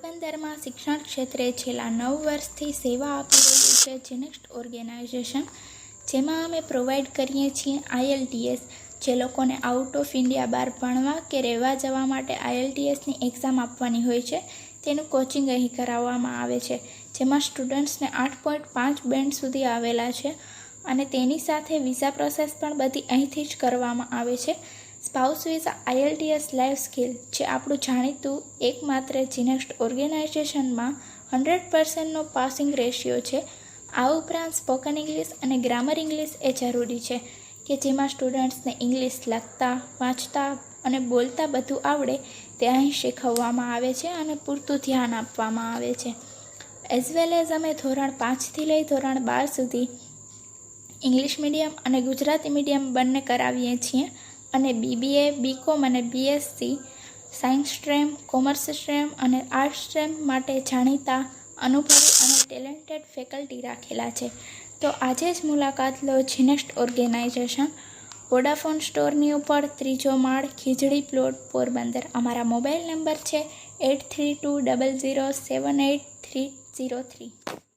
પોરબંદરમાં શિક્ષણ ક્ષેત્રે છેલ્લા 9 વર્ષથી સેવા આપી રહ્યું છે જીનેક્સ્ટ ઓર્ગેનાઇઝેશન, જેમાં અમે પ્રોવાઈડ કરીએ છીએ IELTS. જે લોકોને આઉટ ઓફ ઇન્ડિયા બહાર ભણવા કે રહેવા જવા માટે IELTSની એક્ઝામ આપવાની હોય છે, તેનું કોચિંગ અહીં કરાવવામાં આવે છે, જેમાં સ્ટુડન્ટ્સને 8.5 બેન્ડ સુધી આવેલા છે અને તેની સાથે વિઝા પ્રોસેસ પણ બધી અહીંથી જ કરવામાં આવે છે. Spouse visa IELTS life skill, જે આપણું જાણીતું એકમાત્ર જીનેક્સ્ટ ઓર્ગેનાઇઝેશનમાં 100%નો પાસિંગ રેશિયો છે. આ ઉપરાંત સ્પોકન ઇંગ્લિશ અને ગ્રામર ઇંગ્લિશ એ જરૂરી છે કે જેમાં સ્ટુડન્ટ્સને ઇંગ્લિશ લખતા, વાંચતા અને બોલતા બધું આવડે તે અહીં શીખવવામાં આવે છે અને પૂરતું ધ્યાન આપવામાં આવે છે. એઝ વેલ એઝ અમે ધોરણ 5થી લઈ ધોરણ 12 સુધી ઇંગ્લિશ મીડિયમ અને ગુજરાતી મીડિયમ બંને કરાવીએ છીએ અને BBA, BCom અને BSc science stream, commerce stream અને આર્ટ્સ સ્ટ્રીમ માટે જાણીતા, અનુભવી અને ટેલેન્ટેડ ફેકલ્ટી રાખેલા છે. તો આજે જ મુલાકાત લો જીનેક્સ્ટ ઓર્ગેનાઇઝેશન, વોડાફોન સ્ટોરની ઉપર 3જો માળ, ખીજડી પ્લોટ, પોરબંદર. અમારા મોબાઈલ નંબર છે 8320078303.